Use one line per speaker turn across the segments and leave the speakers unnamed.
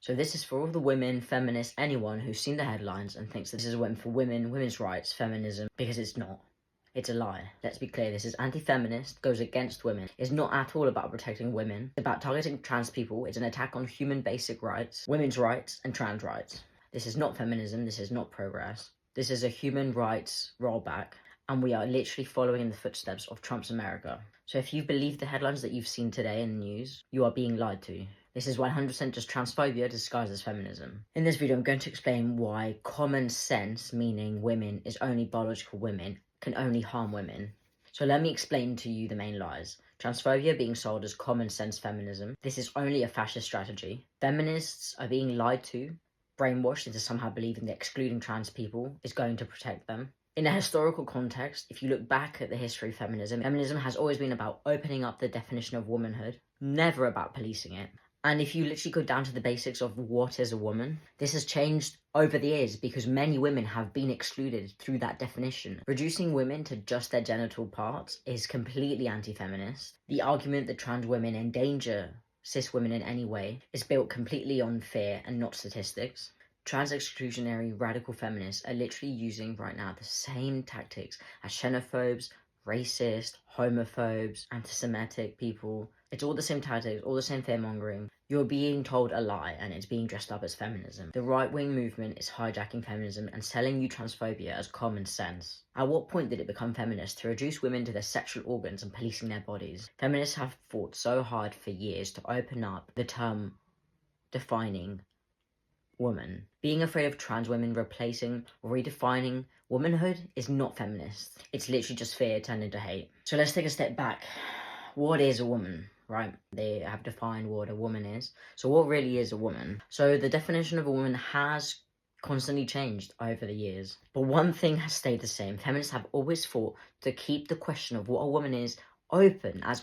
So this is for all the women, feminists, anyone who's seen the headlines and thinks this is a win for women, women's rights, feminism, because it's not. It's a lie. Let's be clear, this is anti-feminist, goes against women. It's not at all about protecting women. It's about targeting trans people. It's an attack on human basic rights, women's rights, and trans rights. This is not feminism, this is not progress. This is a human rights rollback, and we are literally following in the footsteps of Trump's America. So if you believe the headlines that you've seen today in the news, you are being lied to. This is 100% just transphobia disguised as feminism. In this video, I'm going to explain why common sense, meaning women is only biological women, can only harm women. So let me explain to you the main lies. Transphobia being sold as common sense feminism. This is only a fascist strategy. Feminists are being lied to, brainwashed into somehow believing that excluding trans people is going to protect them. In a historical context, if you look back at the history of feminism, feminism has always been about opening up the definition of womanhood, never about policing it. And if you literally go down to the basics of what is a woman, this has changed over the years because many women have been excluded through that definition. Reducing women to just their genital parts is completely anti-feminist. The argument that trans women endanger cis women in any way is built completely on fear and not statistics. Trans-exclusionary radical feminists are literally using right now the same tactics as xenophobes, racist, homophobes, anti-Semitic people. It's all the same tactics, all the same fear-mongering. You're being told a lie and it's being dressed up as feminism. The right-wing movement is hijacking feminism and selling you transphobia as common sense. At what point did it become feminist to reduce women to their sexual organs and policing their bodies? Feminists have fought so hard for years to open up the term defining woman. Being afraid of trans women replacing or redefining womanhood is not feminist. It's literally just fear turned into hate. So let's take a step back. What is a woman, right? They have defined what a woman is. So what really is a woman? So the definition of a woman has constantly changed over the years. But one thing has stayed the same. Feminists have always fought to keep the question of what a woman is open as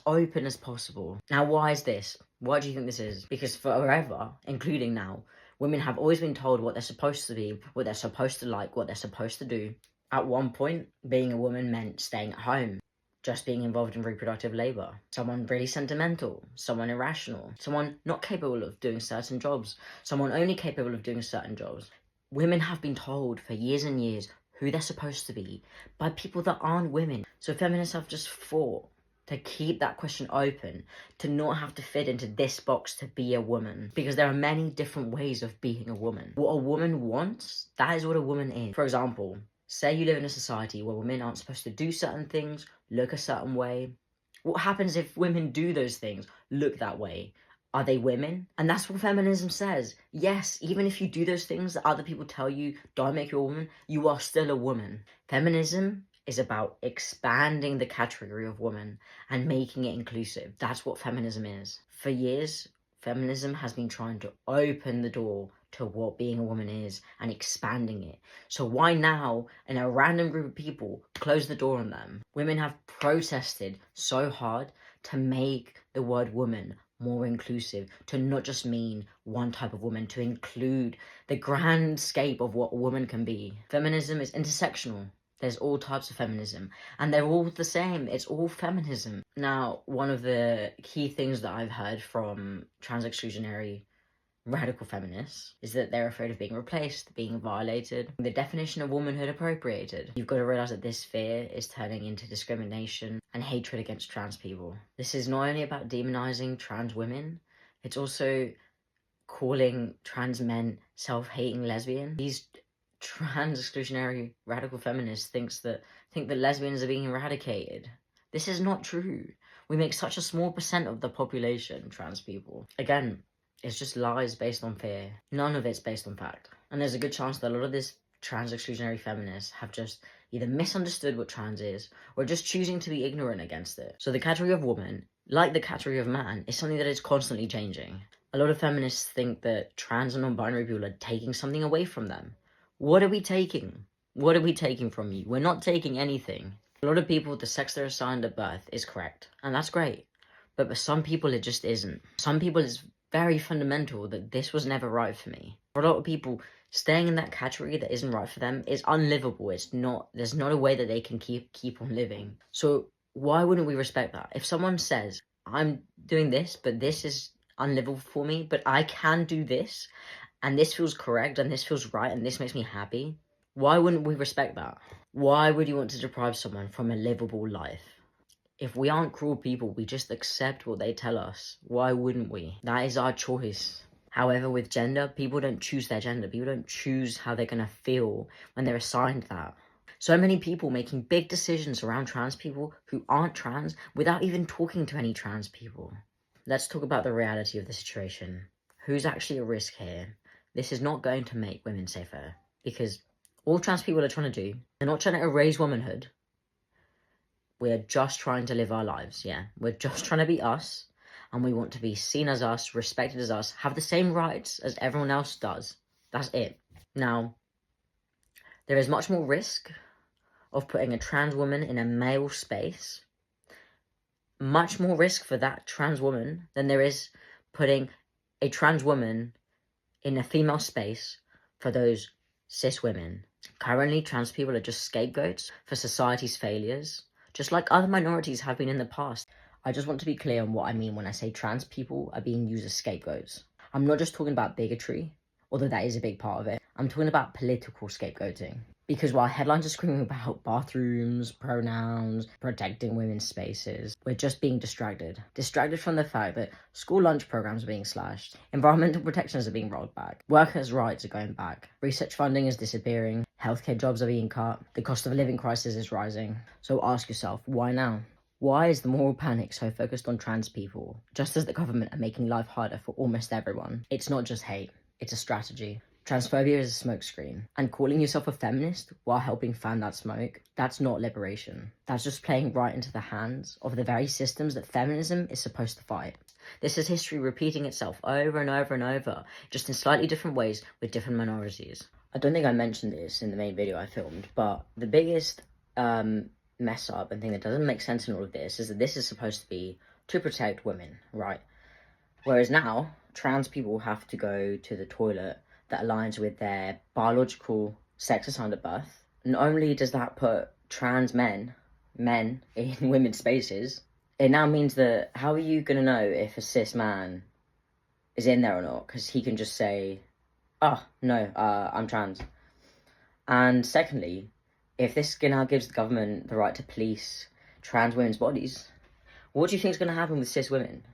possible. Now, why is this? Why do you think this is? Because forever, including now, women have always been told what they're supposed to be, what they're supposed to like, what they're supposed to do. At one point, being a woman meant staying at home, just being involved in reproductive labor. Someone really sentimental, someone irrational, someone not capable of doing certain jobs, someone only capable of doing certain jobs. Women have been told for years and years who they're supposed to be by people that aren't women. So feminists have just fought to keep that question open, to not have to fit into this box to be a woman. Because there are many different ways of being a woman. What a woman wants, that is what a woman is. For example, say you live in a society where women aren't supposed to do certain things, look a certain way. What happens if women do those things, look that way? Are they women? And that's what feminism says. Yes, even if you do those things that other people tell you don't make you a woman, you are still a woman. Feminism is about expanding the category of woman and making it inclusive. That's what feminism is. For years, feminism has been trying to open the door to what being a woman is and expanding it. So why now, in a random group of people, close the door on them? Women have protested so hard to make the word woman more inclusive, to not just mean one type of woman, to include the grand scape of what a woman can be. Feminism is intersectional. There's all types of feminism, and they're all the same. It's all feminism. Now, one of the key things that I've heard from trans-exclusionary radical feminists is that they're afraid of being replaced, being violated, the definition of womanhood appropriated. You've got to realize that this fear is turning into discrimination and hatred against trans people. This is not only about demonizing trans women, it's also calling trans men self-hating lesbian. These trans-exclusionary radical feminists think that lesbians are being eradicated. This is not true. We make such a small percent of the population, trans people. Again, it's just lies based on fear. None of it's based on fact. And there's a good chance that a lot of these trans-exclusionary feminists have just either misunderstood what trans is or just choosing to be ignorant against it. So the category of woman, like the category of man, is something that is constantly changing. A lot of feminists think that trans and non-binary people are taking something away from them. What are we taking? What are we taking from you? We're not taking anything. A lot of people, the sex they're assigned at birth is correct, and that's great. But for some people, it just isn't. Some people, it's very fundamental that this was never right for me. For a lot of people, staying in that category that isn't right for them is unlivable. There's not a way that they can keep on living. So why wouldn't we respect that? If someone says, I'm doing this, but this is unlivable for me, but I can do this, and this feels correct, and this feels right, and this makes me happy. Why wouldn't we respect that? Why would you want to deprive someone from a livable life? If we aren't cruel people, we just accept what they tell us. Why wouldn't we? That is our choice. However, with gender, people don't choose their gender. People don't choose how they're going to feel when they're assigned that. So many people making big decisions around trans people who aren't trans without even talking to any trans people. Let's talk about the reality of the situation. Who's actually at risk here? This is not going to make women safer, because all trans people are trying to do, they're not trying to erase womanhood. We're just trying to live our lives, yeah. We're just trying to be us, and we want to be seen as us, respected as us, have the same rights as everyone else does. That's it. Now, there is much more risk of putting a trans woman in a male space. Much more risk for that trans woman than there is putting a trans woman in a female space for those cis women. Currently, trans people are just scapegoats for society's failures, just like other minorities have been in the past. I just want to be clear on what I mean when I say trans people are being used as scapegoats. I'm not just talking about bigotry, although that is a big part of it. I'm talking about political scapegoating. Because while headlines are screaming about bathrooms, pronouns, protecting women's spaces, we're just being distracted. Distracted from the fact that school lunch programs are being slashed, environmental protections are being rolled back, workers' rights are going back, research funding is disappearing, healthcare jobs are being cut, the cost of living crisis is rising. So ask yourself, why now? Why is the moral panic so focused on trans people, just as the government are making life harder for almost everyone? It's not just hate, it's a strategy. Transphobia is a smokescreen, and calling yourself a feminist while helping fan that smoke, that's not liberation. That's just playing right into the hands of the very systems that feminism is supposed to fight. This is history repeating itself over and over and over, just in slightly different ways with different minorities. I don't think I mentioned this in the main video I filmed, but the biggest mess up and thing that doesn't make sense in all of this is that this is supposed to be to protect women, right? Whereas now, trans people have to go to the toilet that aligns with their biological sex assigned at birth. Not only does that put trans men in women's spaces, it now means that how are you going to know if a cis man is in there or not? Because he can just say, oh, no, I'm trans. And secondly, if this now gives the government the right to police trans women's bodies, what do you think is going to happen with cis women?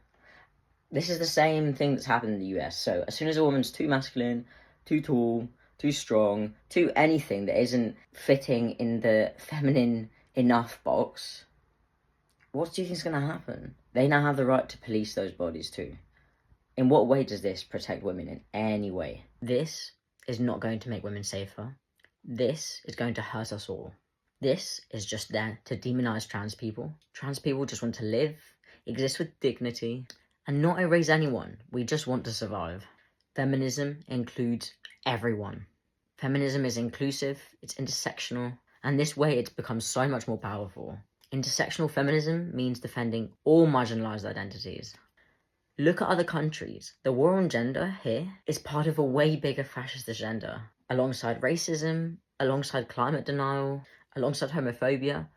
This is the same thing that's happened in the US. So as soon as a woman's too masculine, too tall, too strong, too anything that isn't fitting in the feminine enough box, what do you think is going to happen? They now have the right to police those bodies too. In what way does this protect women in any way? This is not going to make women safer. This is going to hurt us all. This is just there to demonize trans people. Trans people just want to live, exist with dignity, and not erase anyone. We just want to survive. Feminism includes everyone. Feminism is inclusive, it's intersectional, and this way it's become so much more powerful. Intersectional feminism means defending all marginalized identities. Look at other countries. The war on gender here is part of a way bigger fascist agenda. Alongside racism, alongside climate denial, alongside homophobia.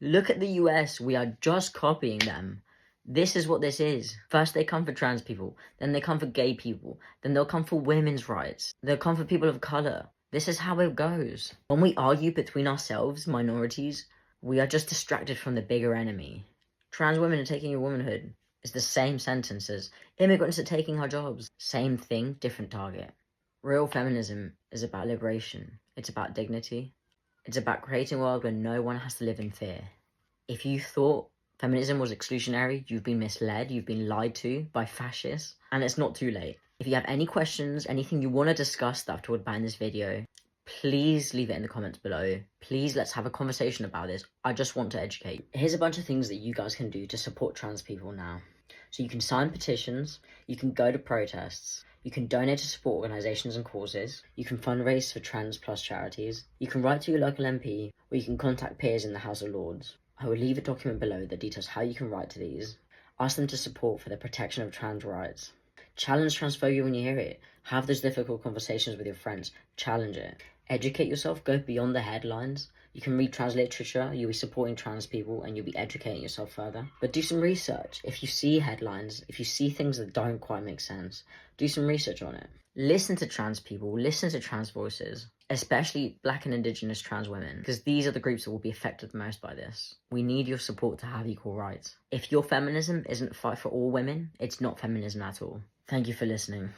Look at the US, we are just copying them. This is what this is. First they come for trans people, then they come for gay people, then they'll come for women's rights, they'll come for people of colour. This is how it goes. When we argue between ourselves, minorities, we are just distracted from the bigger enemy. Trans women are taking your womanhood. It's the same sentence as immigrants are taking our jobs. Same thing, different target. Real feminism is about liberation. It's about dignity. It's about creating a world where no one has to live in fear. If you thought feminism was exclusionary, you've been misled, you've been lied to by fascists, and it's not too late. If you have any questions, anything you want to discuss that I've talked about in this video, please leave it in the comments below. Please, let's have a conversation about this. I just want to educate. Here's a bunch of things that you guys can do to support trans people now. So you can sign petitions, you can go to protests, you can donate to support organisations and causes, you can fundraise for trans plus charities, you can write to your local MP, or you can contact peers in the House of Lords. I will leave a document below that details how you can write to these. Ask them to support for the protection of trans rights. Challenge transphobia when you hear it. Have those difficult conversations with your friends. Challenge it. Educate yourself, go beyond the headlines. You can read trans literature, you'll be supporting trans people, and you'll be educating yourself further. But do some research. If you see headlines, if you see things that don't quite make sense, do some research on it. Listen to trans people, listen to trans voices, especially Black and Indigenous trans women, because these are the groups that will be affected the most by this. We need your support to have equal rights. If your feminism isn't a fight for all women, it's not feminism at all. Thank you for listening.